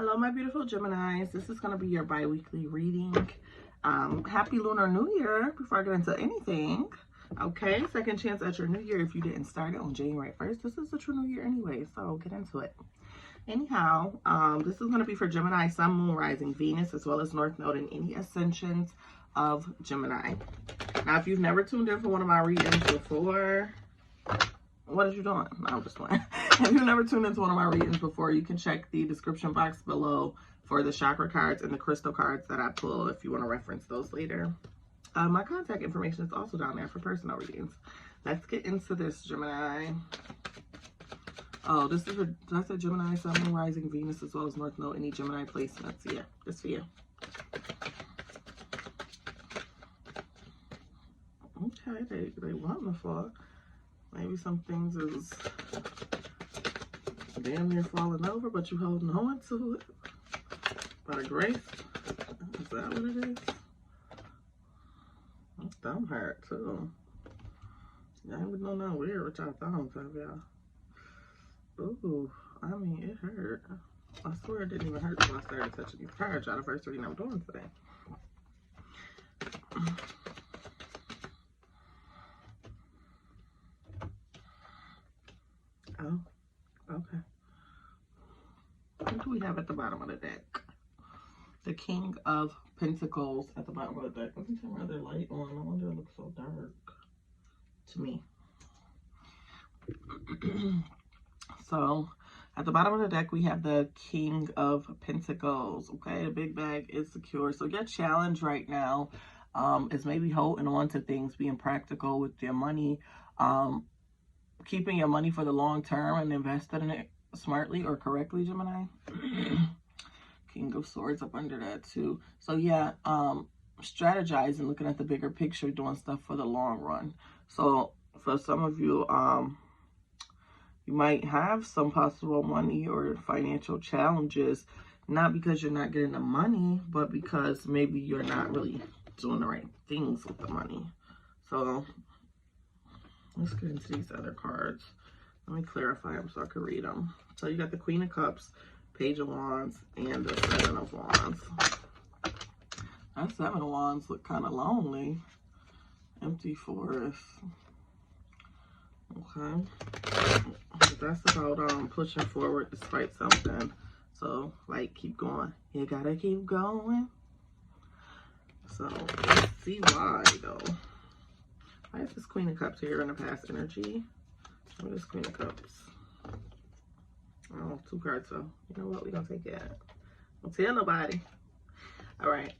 Hello, my beautiful Geminis. This is going to be your bi-weekly reading. Happy Lunar New Year before I get into anything. Okay, second chance at your new year if you didn't start it on January 1st. This is the true new year anyway, so get into it. Anyhow, this is going to be for Gemini, Sun, Moon, Rising, Venus, as well as North Node and any ascensions of Gemini. Now, if you've never tuned in for one of my readings before, what are you doing? No, I'm just playing. If you've never tuned into one of my readings before, you can check the description box below for the chakra cards and the crystal cards that I pull if you want to reference those later. My contact information is also down there for personal readings. Let's get into this, Gemini. Oh, this is for, I said Gemini, Sun, Moon, Rising, Venus, as well as North Node, any Gemini placements. Yeah, this for you. Okay, they want the fall. Maybe some things is damn near falling over, but you holding on to it by grace. Is that what it is? That thumb hurt too. Yeah, I would know no weird with y'all thumbs have, y'all. Ooh, I mean, it hurt. I swear it didn't even hurt until I started touching these cards, y'all. The first reading I'm doing today. Oh, okay. What do we have at the bottom of the deck? The King of Pentacles at the bottom of the deck. Let me turn my other light on. I wonder it looks so dark to me. So, at the bottom of the deck, we have the King of Pentacles. Okay, the big bag is secure. So, your challenge right now is maybe holding on to things, being practical with your money, keeping your money for the long term and investing in it smartly or correctly, Gemini. King of Swords up under that too. So yeah, strategizing, looking at the bigger picture, doing stuff for the long run. So for some of you, you might have some possible money or financial challenges, not because you're not getting the money, but because maybe you're not really doing the right things with the money. So let's get into these other cards. Let me clarify them so I can read them. So you got the Queen of Cups, Page of Wands, and the Seven of Wands. That Seven of Wands look kind of lonely. Empty forest. Okay. That's about pushing forward despite something. So, like, keep going. You gotta keep going. So, let's see why, though. Why is this Queen of Cups here in the past energy? What is Queen of Cups? Oh, 2 cards, so you know what? We're going to take it. Don't tell nobody. All right.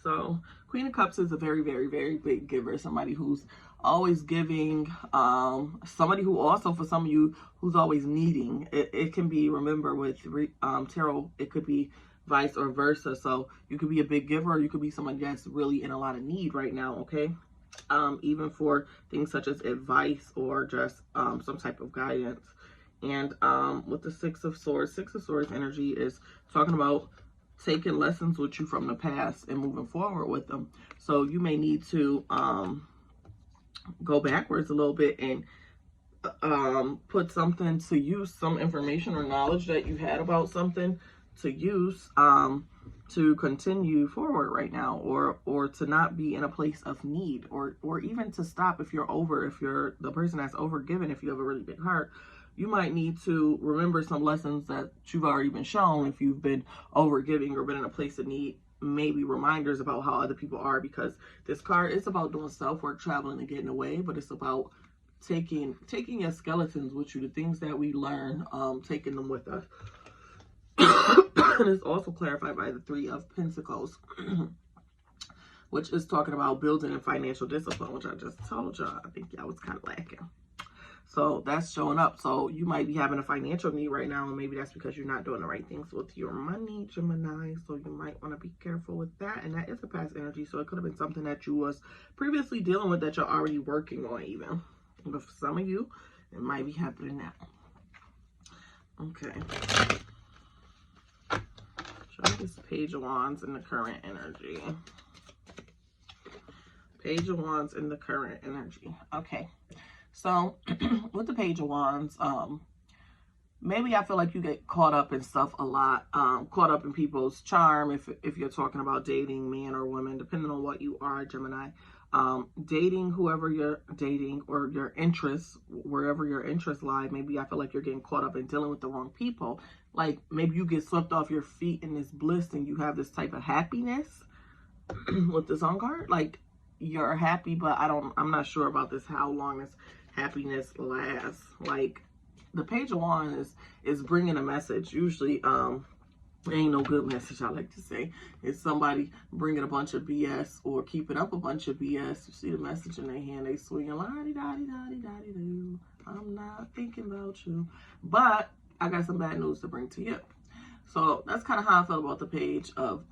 So, Queen of Cups is a very, very, very big giver. Somebody who's always giving. Somebody who also, for some of you, who's always needing. It can be, remember, with tarot, it could be vice or versa. So you could be a big giver, or you could be somebody that's really in a lot of need right now, okay? Even for things such as advice or just some type of guidance. And with the Six of Swords energy is talking about taking lessons with you from the past and moving forward with them. So you may need to go backwards a little bit and put something to use, some information or knowledge that you had about something to use to continue forward right now, or to not be in a place of need, or even to stop if you're the person that's overgiven. If you have a really big heart, you might need to remember some lessons that you've already been shown if you've been overgiving or been in a place of need. Maybe reminders about how other people are, because this card is about doing self-work, traveling and getting away, but it's about taking your skeletons with you, the things that we learn, taking them with us. And it's also clarified by the Three of Pentacles, which is talking about building and financial discipline, which I just told y'all. I think y'all was kind of lacking. So that's showing up. So you might be having a financial need right now, and maybe that's because you're not doing the right things with your money, Gemini. So you might want to be careful with that. And that is a past energy. So it could have been something that you was previously dealing with that you're already working on even. But for some of you, it might be happening now. Okay. Show me this Page of Wands in the current energy. Page of Wands in the current energy. Okay. So with the Page of Wands, maybe I feel like you get caught up in stuff a lot, caught up in people's charm if you're talking about dating, man or woman, depending on what you are, Gemini. Dating whoever you're dating, or your interests, wherever your interests lie. Maybe I feel like you're getting caught up in dealing with the wrong people. Like maybe you get swept off your feet in this bliss and you have this type of happiness with the Sun card. Like you're happy, but I'm not sure about this, how long this happiness lasts. Like the Page of Wands is bringing a message. Usually, ain't no good message, I like to say. It's somebody bringing a bunch of BS or keeping up a bunch of BS. You see the message in their hand, they swinging, la-di-da-di-da-di-da-di-do. I'm not thinking about you. But I got some bad news to bring to you. So that's kind of how I felt about the Page of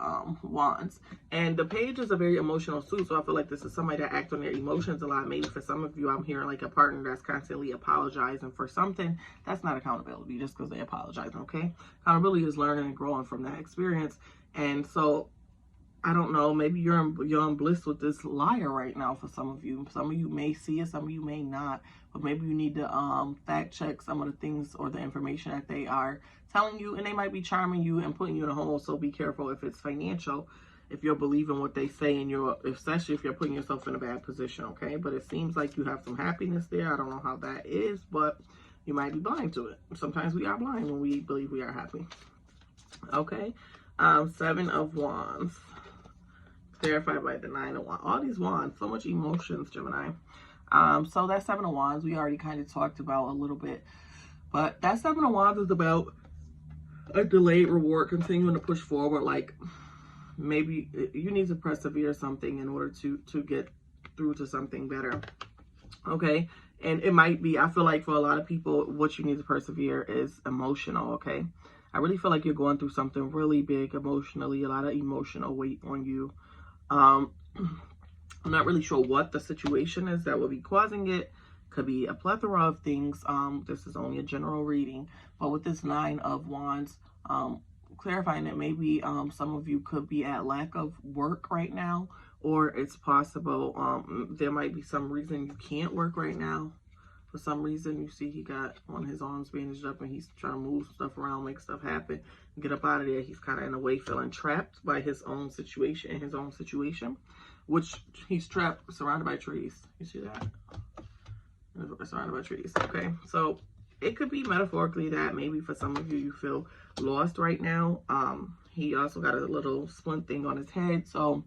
Wands. And the Page is a very emotional suit. So I feel like this is somebody that acts on their emotions a lot. Maybe for some of you, I'm hearing like a partner that's constantly apologizing for something. That's not accountability just because they apologize, okay? Accountability is learning and growing from that experience. And so, I don't know, maybe you're in bliss with this liar right now for some of you. Some of you may see it, some of you may not. But maybe you need to fact check some of the things or the information that they are telling you. And they might be charming you and putting you in a hole. So be careful if it's financial, if you're believing what they say, and especially if you're putting yourself in a bad position, okay? But it seems like you have some happiness there. I don't know how that is, but you might be blind to it. Sometimes we are blind when we believe we are happy. Okay? 7 of Wands. Clarified by the 9 of Wands. All these wands, so much emotions, Gemini. So that 7 of Wands, we already kind of talked about a little bit. But that 7 of Wands is about a delayed reward, continuing to push forward. Like, maybe you need to persevere something in order to get through to something better. Okay? And it might be, I feel like for a lot of people, what you need to persevere is emotional, okay? I really feel like you're going through something really big emotionally, a lot of emotional weight on you. I'm not really sure what the situation is that will be causing it. Could be a plethora of things. This is only a general reading, but with this 9 of Wands, clarifying that maybe some of you could be at lack of work right now, or it's possible there might be some reason you can't work right now. For some reason, you see he got one of his arms bandaged up and he's trying to move stuff around, make stuff happen, get up out of there. He's kind of in a way feeling trapped by his own situation, which he's trapped, surrounded by trees. You see that? Surrounded by trees. Okay, so it could be metaphorically that maybe for some of you, you feel lost right now. He also got a little splint thing on his head. So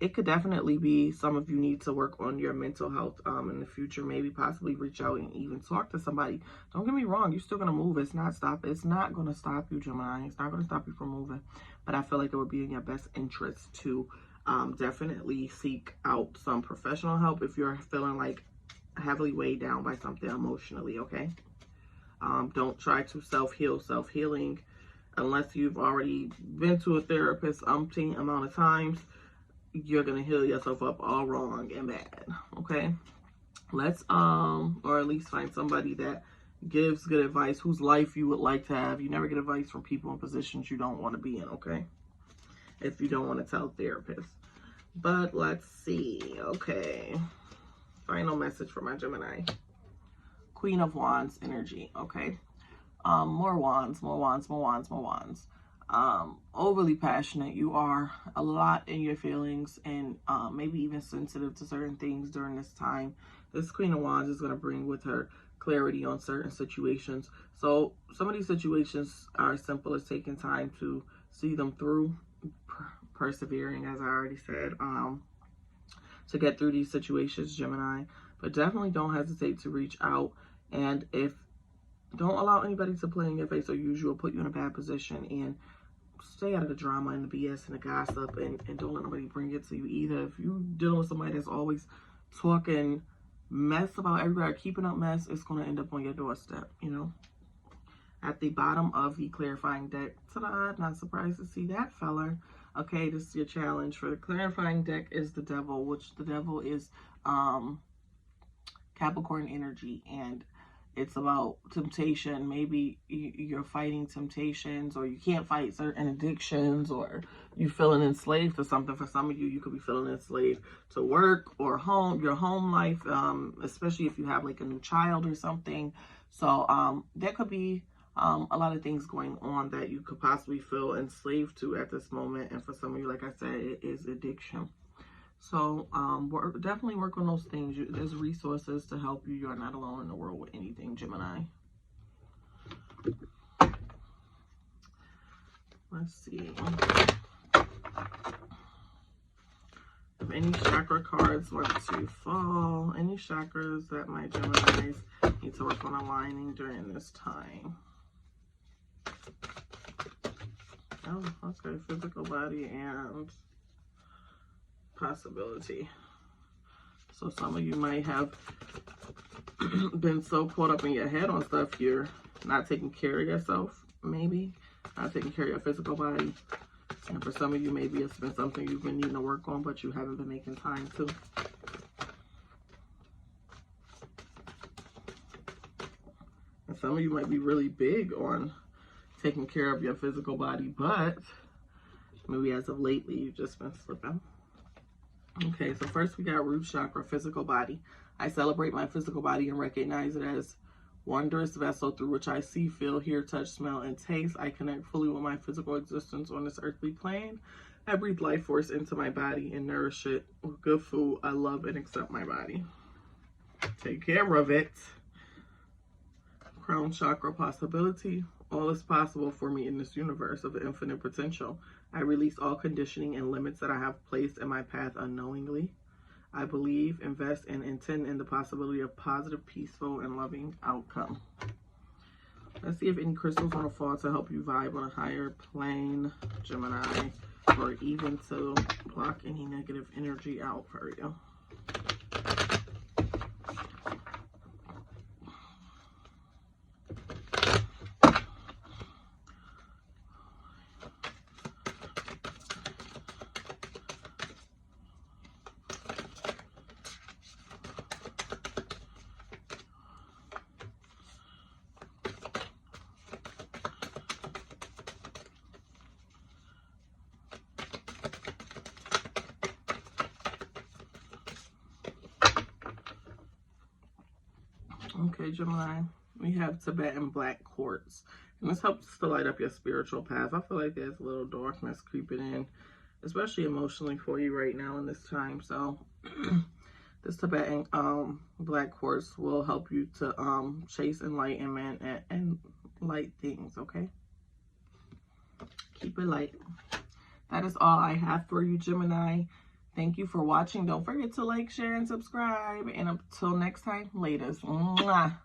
it could definitely be some of you need to work on your mental health in the future. Maybe possibly reach out and even talk to somebody. Don't get me wrong, you're still going to move. It's not going to stop you, Gemini. It's not going to stop you from moving. But I feel like it would be in your best interest to definitely seek out some professional help if you're feeling like heavily weighed down by something emotionally, okay? Don't try to self-healing unless you've already been to a therapist umpteen amount of times. You're gonna heal yourself up all wrong and bad, okay? Let's or at least find somebody that gives good advice, whose life you would like to have. You never get advice from people in positions you don't want to be in, okay? If you don't want to tell therapists. But let's see, okay. Final message for my Gemini. Queen of Wands energy, okay? More wands. Overly passionate. You are a lot in your feelings and maybe even sensitive to certain things during this time. This Queen of Wands is going to bring with her clarity on certain situations. So some of these situations are as simple as taking time to see them through, persevering, as I already said, to get through these situations, Gemini. But definitely don't hesitate to reach out. And don't allow anybody to play in your face or usual put you in a bad position, and stay out of the drama and the BS and the gossip, and don't let nobody bring it to you either. If you're dealing with somebody that's always talking mess about everybody, keeping up mess, it's going to end up on your doorstep, you know. At the bottom of the clarifying deck, ta-da, not surprised to see that fella. Okay, this is your challenge for the clarifying deck is the Devil, which the Devil is Capricorn energy, and it's about temptation. Maybe you're fighting temptations, or you can't fight certain addictions, or you feeling enslaved to something. For some of you, you could be feeling enslaved to work or your home life, especially if you have like a new child or something. So there could be a lot of things going on that you could possibly feel enslaved to at this moment. And for some of you, like I said, it is addiction. So definitely work on those things. There's resources to help you. You're not alone in the world with anything, Gemini. Let's see. If any chakra cards want to fall, any chakras that my Geminis need to work on aligning during this time. Oh, okay. Physical body and possibility. So some of you might have been so caught up in your head on stuff, you're not taking care of yourself, maybe. Not taking care of your physical body. And for some of you, maybe it's been something you've been needing to work on, but you haven't been making time to. And some of you might be really big on taking care of your physical body, but maybe as of lately, you've just been slipping. Okay, so first we got root chakra, physical body. I celebrate my physical body and recognize it as wondrous vessel through which I see, feel, hear, touch, smell, and taste. I connect fully with my physical existence on this earthly plane. I breathe life force into my body and nourish it with good food. I love and accept my body. Take care of it. Crown chakra, possibility. All is possible for me in this universe of infinite potential. I release all conditioning and limits that I have placed in my path unknowingly. I believe, invest, and intend in the possibility of positive, peaceful, and loving outcome. Let's see if any crystals want to fall to help you vibe on a higher plane, Gemini, or even to block any negative energy out for you. Okay, Gemini, we have Tibetan black quartz. And this helps to light up your spiritual path. I feel like there's a little darkness creeping in, especially emotionally for you right now in this time. So this Tibetan black quartz will help you to chase enlightenment and light things, okay? Keep it light. That is all I have for you, Gemini. Thank you for watching. Don't forget to like, share, and subscribe. And until next time, laters. Mwah.